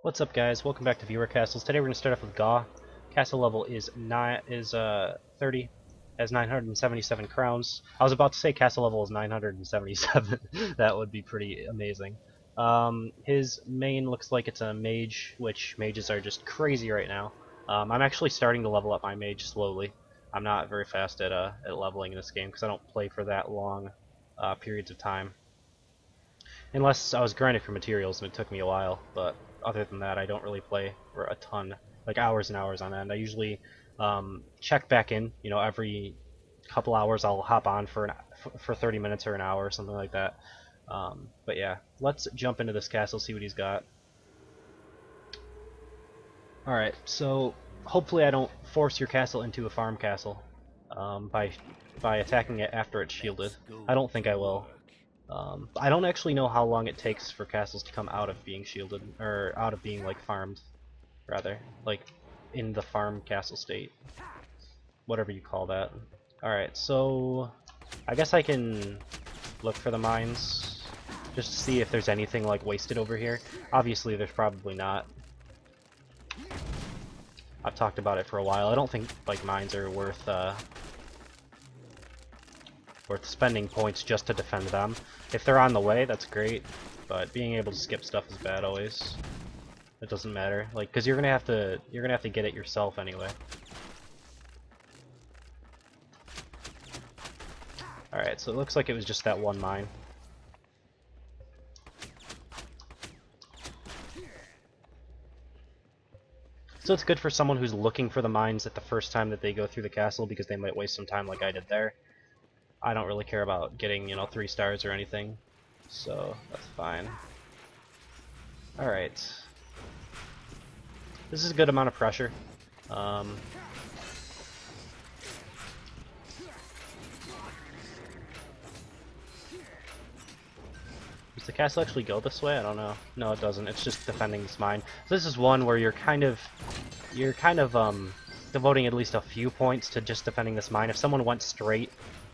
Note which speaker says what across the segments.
Speaker 1: What's up, guys? Welcome back to Viewer Castles. Today we're going to start off with Gaw. Castle level is 30, has 977 crowns. I was about to say castle level is 977. That would be pretty amazing. His main looks like it's a mage, which mages are just crazy right now. I'm actually starting to level up my mage slowly. I'm not very fast at leveling in this game because I don't play for that long periods of time. Unless I was grinding for materials and it took me a while, but other than that I don't really play for a ton, like hours and hours on end. I usually check back in, every couple hours I'll hop on for 30 minutes or an hour or something like that. But yeah, let's jump into this castle, see what he's got. Alright, so hopefully I don't force your castle into a farm castle by attacking it after it's shielded. I don't think I will. I don't actually know how long it takes for castles to come out of being shielded, or out of being like farmed, rather, like in the farm castle state, whatever you call that. Alright, so I guess I can look for the mines just to see if there's anything like wasted over here. Obviously there's probably not. I've talked about it for a while. I don't think like mines are worth spending points just to defend them. If they're on the way, that's great, but being able to skip stuff is bad always. It doesn't matter, like, because you're gonna have to get it yourself anyway. Alright, so it looks like it was just that one mine. So it's good for someone who's looking for the mines at the first time that they go through the castle, because they might waste some time like I did there. I don't really care about getting, 3 stars or anything, so that's fine. Alright. This is a good amount of pressure. Does the castle actually go this way? I don't know. No, it doesn't. It's just defending this mine. So this is one where you're kind of devoting at least a few points to just defending this mine. If someone went straight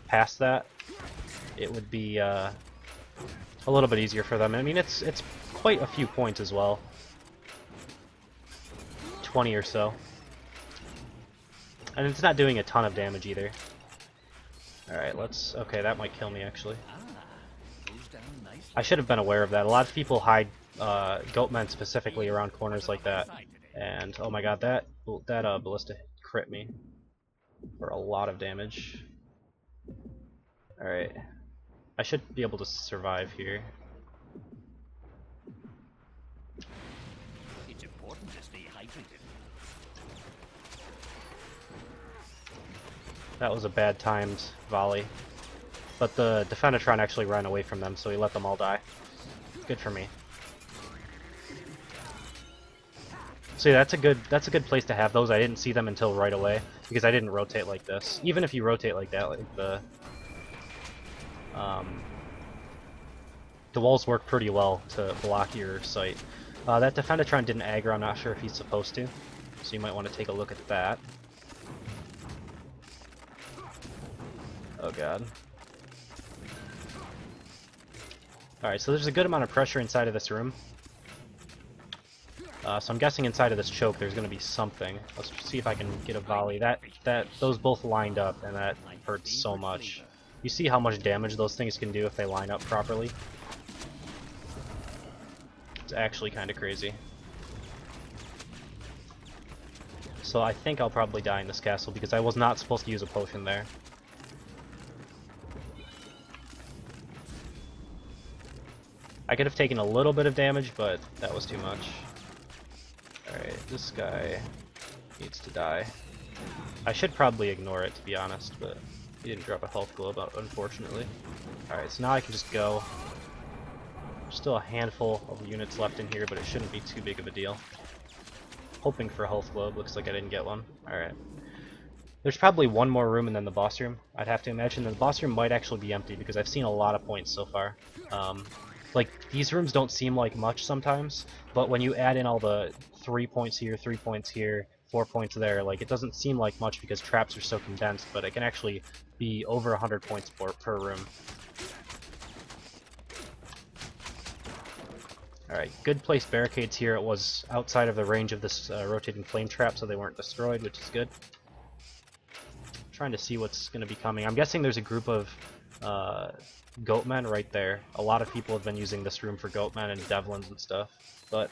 Speaker 1: past that, it would be a little bit easier for them. I mean, it's quite a few points as well, 20 or so, and it's not doing a ton of damage either. Alright, okay, that might kill me actually. I should have been aware of that. A lot of people hide goatmen specifically around corners like that, and oh my god, that ballista crit me for a lot of damage. Alright. I should be able to survive here.
Speaker 2: It's important to stay hydrated.
Speaker 1: That was a bad timed volley. But the Defendatron actually ran away from them, so he let them all die. Good for me. See, that's a good place to have those. I didn't see them until right away, because I didn't rotate like this. Even if you rotate like that, like the walls work pretty well to block your sight. That Defendatron didn't aggro, I'm not sure if he's supposed to, so you might want to take a look at that. Oh god. Alright, so there's a good amount of pressure inside of this room. So I'm guessing inside of this choke there's going to be something. Let's see if I can get a volley. Those both lined up, and that hurts so much. You see how much damage those things can do if they line up properly? It's actually kind of crazy. So I think I'll probably die in this castle because I was not supposed to use a potion there. I could have taken a little bit of damage, but that was too much. Alright, this guy needs to die. I should probably ignore it, to be honest, but he didn't drop a health globe, unfortunately. Alright, so now I can just go. There's still a handful of units left in here, but it shouldn't be too big of a deal. Hoping for a health globe, looks like I didn't get one. Alright. There's probably one more room and then the boss room. I'd have to imagine the boss room might actually be empty because I've seen a lot of points so far. Like, these rooms don't seem like much sometimes, but when you add in all the 3 points here, 3 points here, 4 points there, like, it doesn't seem like much because traps are so condensed, but it can actually be over 100 points per room. Alright, good placed barricades here. It was outside of the range of this rotating flame trap, so they weren't destroyed, which is good. Trying to see what's going to be coming. I'm guessing there's a group of goatmen right there. A lot of people have been using this room for goatmen and devlins and stuff, but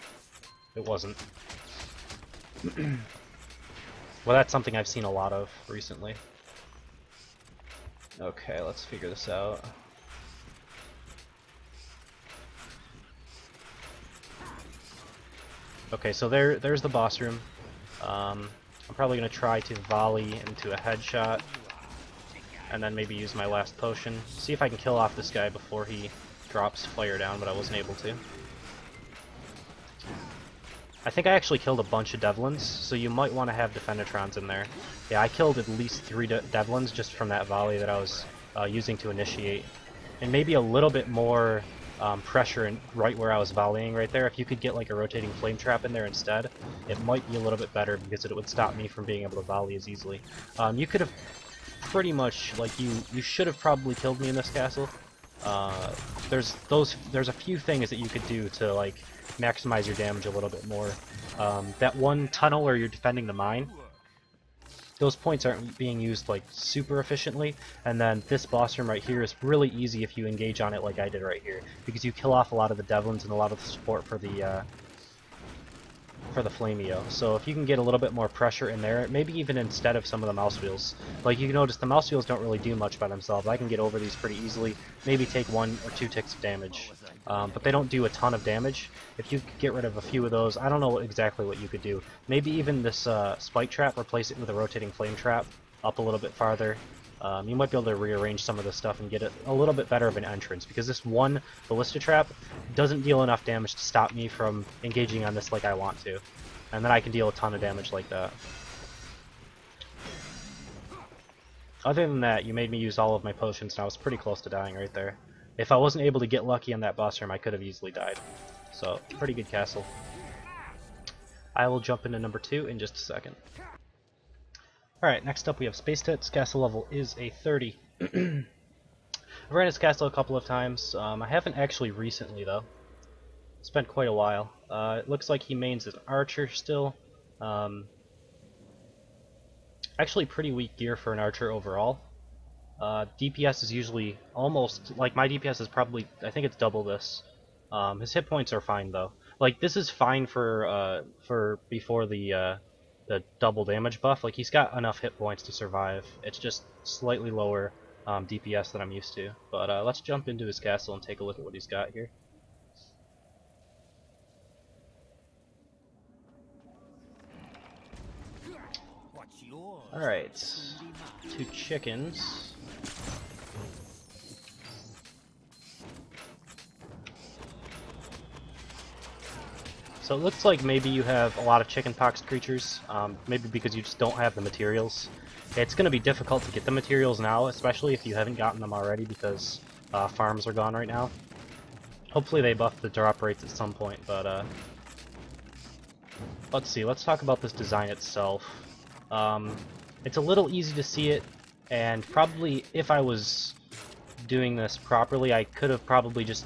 Speaker 1: it wasn't. Well, that's something I've seen a lot of recently. Okay, let's figure this out. Okay, so there's the boss room. I'm probably going to try to volley into a headshot, and then maybe use my last potion. See if I can kill off this guy before he drops fire down, but I wasn't able to. I think I actually killed a bunch of devlins, so you might want to have defendertrons in there. Yeah, I killed at least 3 devlins just from that volley that I was using to initiate. And maybe a little bit more pressure in right where I was volleying right there. If you could get like a rotating flame trap in there instead, it might be a little bit better because it would stop me from being able to volley as easily. You could have pretty much, like, you should have probably killed me in this castle. There's a few things that you could do to like maximize your damage a little bit more. That one tunnel where you're defending the mine, those points aren't being used like super efficiently, and then this boss room right here is really easy if you engage on it like I did right here, because you kill off a lot of the devlins and a lot of the support for the Flameo. So if you can get a little bit more pressure in there, maybe even instead of some of the mouse wheels. Like, you can notice the mouse wheels don't really do much by themselves. I can get over these pretty easily, maybe take 1 or 2 ticks of damage. But they don't do a ton of damage. If you could get rid of a few of those, I don't know exactly what you could do. Maybe even this spike trap, replace it with a rotating flame trap up a little bit farther. You might be able to rearrange some of this stuff and get it a little bit better of an entrance, because this one ballista trap doesn't deal enough damage to stop me from engaging on this like I want to. And then I can deal a ton of damage like that. Other than that, you made me use all of my potions and I was pretty close to dying right there. If I wasn't able to get lucky in that boss room, I could have easily died. So, pretty good castle. I will jump into number 2 in just a second. Alright, next up we have Space Tits. Castle level is a 30. I've ran his castle a couple of times. I haven't actually recently, though. It's been quite a while. It looks like he mains as an archer still. Actually pretty weak gear for an archer overall. DPS is usually almost, like, my DPS is probably, I think it's double this. His hit points are fine though. Like, this is fine for before the double damage buff. Like, he's got enough hit points to survive. It's just slightly lower DPS than I'm used to. But let's jump into his castle and take a look at what he's got here. Alright, 2 chickens. So it looks like maybe you have a lot of chickenpox creatures, maybe because you just don't have the materials. It's going to be difficult to get the materials now, especially if you haven't gotten them already, because farms are gone right now. Hopefully they buff the drop rates at some point, but let's see, let's talk about this design itself. It's a little easy to see it, and probably if I was doing this properly, I could have probably just...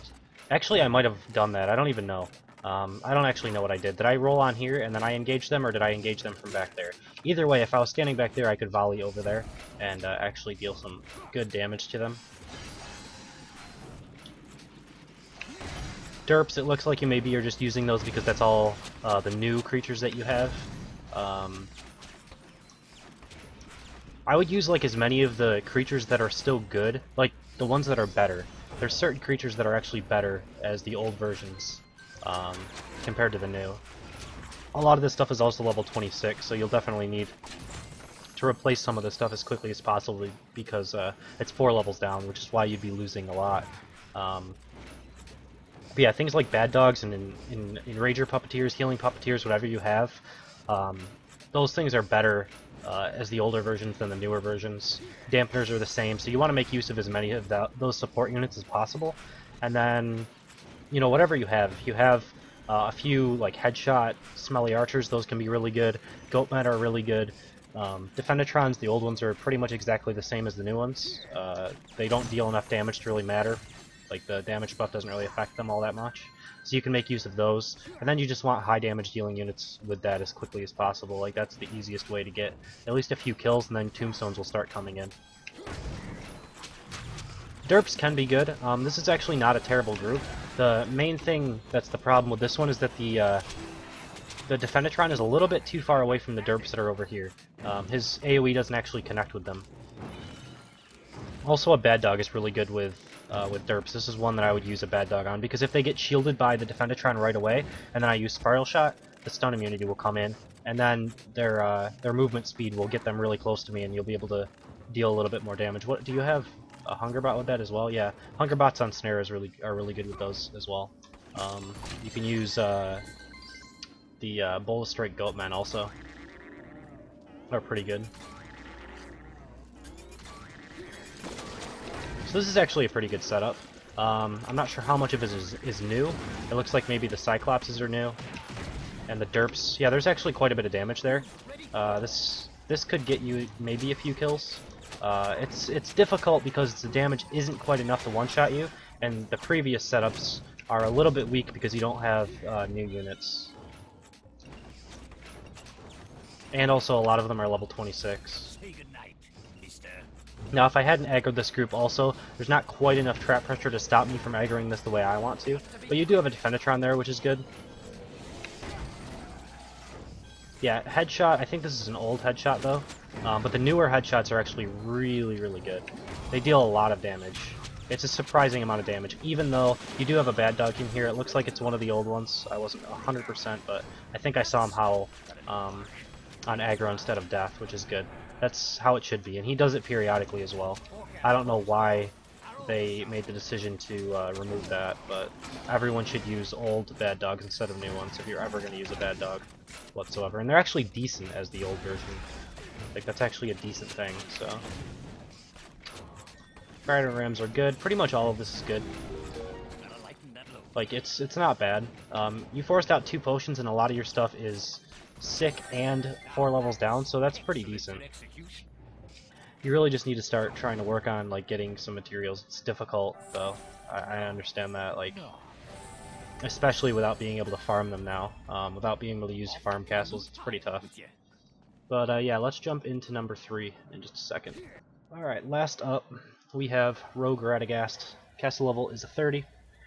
Speaker 1: Actually, I might have done that, I don't even know. I don't actually know what I did. Did I roll on here and then I engage them, or did I engage them from back there? Either way, if I was standing back there, I could volley over there and actually deal some good damage to them. Derps, it looks like you maybe are just using those because that's all the new creatures that you have. I would use like as many of the creatures that are still good, like the ones that are better. There's certain creatures that are actually better as the old versions compared to the new. A lot of this stuff is also level 26, so you'll definitely need to replace some of this stuff as quickly as possible because it's 4 levels down, which is why you'd be losing a lot. But yeah, things like bad dogs and in Rager puppeteers, healing puppeteers, whatever you have, those things are better as the older versions than the newer versions. Dampeners are the same, so you want to make use of as many of those support units as possible. And then, you know, whatever you have, if you have a few like headshot, smelly archers, those can be really good. Goatmen are really good. Defendertrons, the old ones, are pretty much exactly the same as the new ones. They don't deal enough damage to really matter. Like the damage buff doesn't really affect them all that much. So you can make use of those, and then you just want high damage dealing units with that as quickly as possible. Like that's the easiest way to get at least a few kills, and then tombstones will start coming in. Derps can be good. This is actually not a terrible group. The main thing that's the problem with this one is that the Defendatron is a little bit too far away from the derps that are over here. His AoE doesn't actually connect with them. Also, a bad dog is really good with derps. This is one that I would use a bad dog on, because if they get shielded by the Defendatron right away, and then I use Spiral Shot, the stun immunity will come in, and then their movement speed will get them really close to me, and you'll be able to deal a little bit more damage. What do you have? A Hunger Bot with that as well? Yeah, Hunger Bots on Snare are really good with those as well. You can use the Bola Strike Goatmen also. They're pretty good. So this is actually a pretty good setup. I'm not sure how much of it is new. It looks like maybe the Cyclopses are new. And the derps. Yeah, there's actually quite a bit of damage there. This could get you maybe a few kills. It's difficult because the damage isn't quite enough to one-shot you, and the previous setups are a little bit weak because you don't have new units. And also a lot of them are level 26. Now if I hadn't aggroed this group also, there's not quite enough trap pressure to stop me from aggroing this the way I want to, but you do have a Defendatron there, which is good. Yeah, headshot, I think this is an old headshot though, but the newer headshots are actually really, really good. They deal a lot of damage. It's a surprising amount of damage, even though you do have a bad dog in here. It looks like it's one of the old ones. I wasn't 100%, but I think I saw him howl on aggro instead of death, which is good. That's how it should be, and he does it periodically as well. I don't know why they made the decision to remove that, but everyone should use old bad dogs instead of new ones if you're ever going to use a bad dog whatsoever. And they're actually decent as the old version. Like, that's actually a decent thing, so. Fire rims are good. Pretty much all of this is good. Like, it's not bad. You forced out 2 potions and a lot of your stuff is sick and 4 levels down, so that's pretty decent. You really just need to start trying to work on like getting some materials. It's difficult though. I understand that, like, especially without being able to farm them now. Without being able to use farm castles, it's pretty tough. But yeah, let's jump into number 3 in just a second. Alright, last up we have RogueRadagast. Castle level is a 30.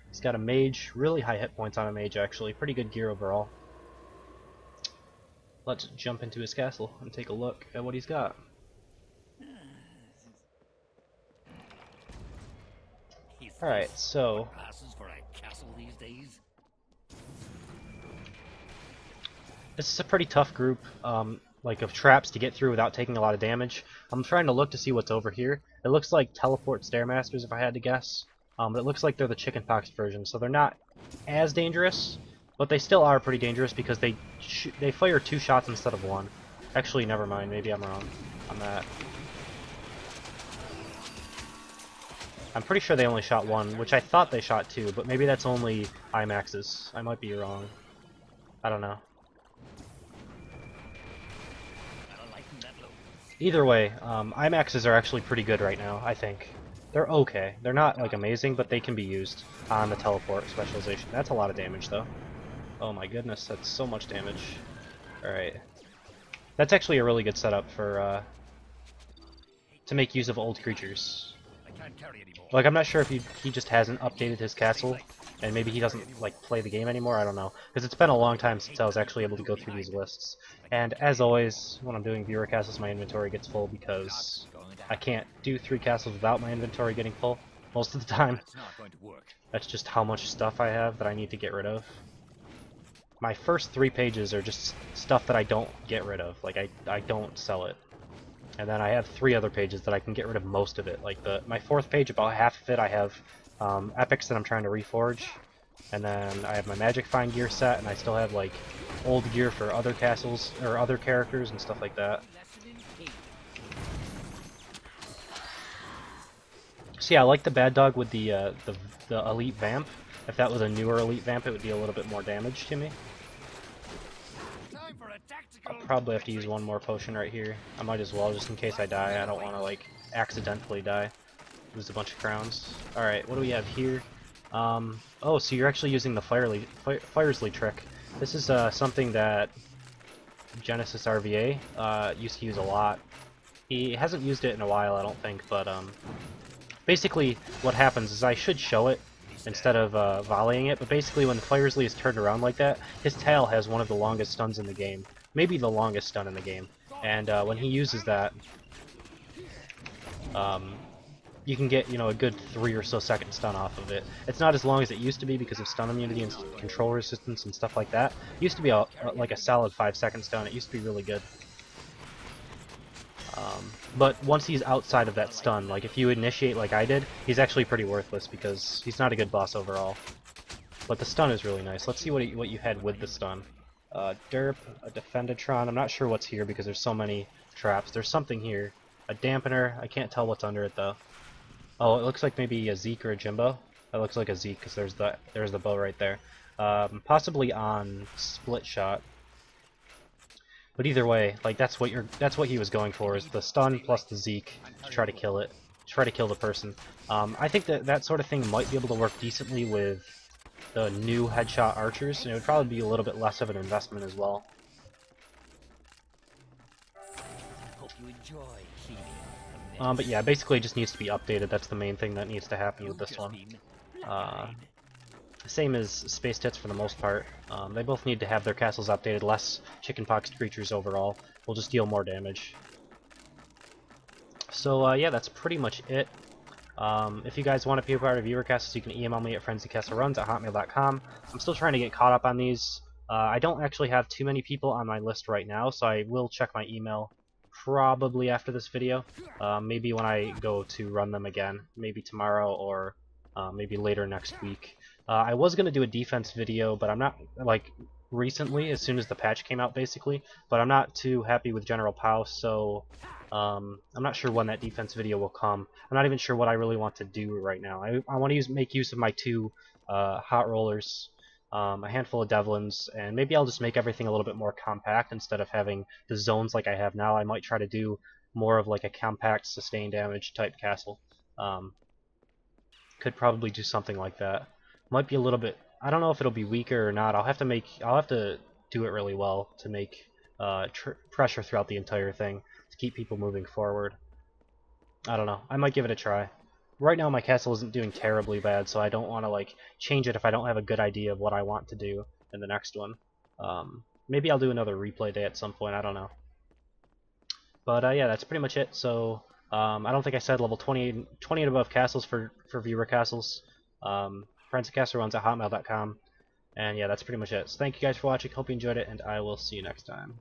Speaker 1: He's got a mage, really high hit points on a mage actually, pretty good gear overall. Let's jump into his castle and take a look at what he's got. Alright, so this is a pretty tough group, like of traps to get through without taking a lot of damage. I'm trying to look to see what's over here. It looks like teleport stairmasters if I had to guess. But it looks like they're the chickenpox version, so they're not as dangerous, but they still are pretty dangerous because they fire 2 shots instead of 1. Actually, never mind. Maybe I'm wrong on that. I'm pretty sure they only shot 1, which I thought they shot 2, but maybe that's only IMAXs. I might be wrong. I don't know. Either way, IMAXs are actually pretty good right now, I think. They're okay. They're not like amazing, but they can be used on the teleport specialization. That's a lot of damage though. Oh my goodness, that's so much damage. Alright. That's actually a really good setup for to make use of old creatures. Like, I'm not sure if he just hasn't updated his castle, and maybe he doesn't like play the game anymore, I don't know. Because it's been a long time since I was actually able to go through these lists. And as always, when I'm doing viewer castles, my inventory gets full because I can't do 3 castles without my inventory getting full most of the time. That's just how much stuff I have that I need to get rid of. My first 3 pages are just stuff that I don't get rid of, like I don't sell it. And then I have 3 other pages that I can get rid of most of it. Like my 4th page, about half of it I have epics that I'm trying to reforge. And then I have my magic find gear set, and I still have like old gear for other castles or other characters and stuff like that. So yeah, I like the bad dog with the elite vamp. If that was a newer elite vamp, it would deal a little bit more damage to me. I'll probably have to use 1 more potion right here. I might as well, just in case I die. I don't want to like accidentally die. Lose a bunch of crowns. Alright, what do we have here? Oh, so you're actually using the Firesley trick. This is something that Genesis RVA used to use a lot. He hasn't used it in a while, I don't think, but basically what happens is I should show it instead of volleying it, but basically when Firesley is turned around like that, his tail has one of the longest stuns in the game. Maybe the longest stun in the game. And when he uses that, you can get, you know, a good 3 or so second stun off of it. It's not as long as it used to be because of stun immunity and control resistance and stuff like that. It used to be like a solid 5-second stun. It used to be really good. But once he's outside of that stun, like if you initiate like I did, he's actually pretty worthless because he's not a good boss overall. But the stun is really nice. Let's see what you had with the stun. Derp, a Defendatron. I'm not sure what's here because there's so many traps. There's something here. A dampener. I can't tell what's under it though. Oh, it looks like maybe a Zeke or a Jimbo. That looks like a Zeke because there's the bow right there. Possibly on split shot. But either way, like that's what he was going for, is the stun plus the Zeke to try to kill it, try to kill the person. I think that sort of thing might be able to work decently with the new headshot archers, and it would probably be a little bit less of an investment as well.
Speaker 2: Hope you enjoy
Speaker 1: But yeah, basically it just needs to be updated. That's the main thing that needs to happen with this one. Same as Space Tits for the most part. They both need to have their castles updated, less chickenpox creatures overall. Will just deal more damage. So yeah, that's pretty much it. If you guys want to be a part of ViewerCasts, you can email me at frenzycastleruns@hotmail.com. I'm still trying to get caught up on these. I don't actually have too many people on my list right now, so I will check my email probably after this video. Maybe when I go to run them again, maybe tomorrow or maybe later next week. I was going to do a defense video, but I'm not, like, recently, as soon as the patch came out, basically, but I'm not too happy with General Pao, so I'm not sure when that defense video will come. I'm not even sure what I really want to do right now. I want to make use of my 2 hot rollers, a handful of Devlins, and maybe I'll just make everything a little bit more compact instead of having the zones like I have now. I might try to do more of like a compact sustained damage type castle. Could probably do something like that. Might be a little bit. I don't know if it'll be weaker or not. I'll have to do it really well to make pressure throughout the entire thing to keep people moving forward. I don't know. I might give it a try. Right now my castle isn't doing terribly bad, so I don't want to like change it if I don't have a good idea of what I want to do in the next one. Maybe I'll do another replay day at some point. I don't know. But yeah, that's pretty much it. So I don't think I said level 20 and above castles for viewer castles. FrenzyCastleRuns@hotmail.com. And yeah, that's pretty much it. So thank you guys for watching. Hope you enjoyed it, and I will see you next time.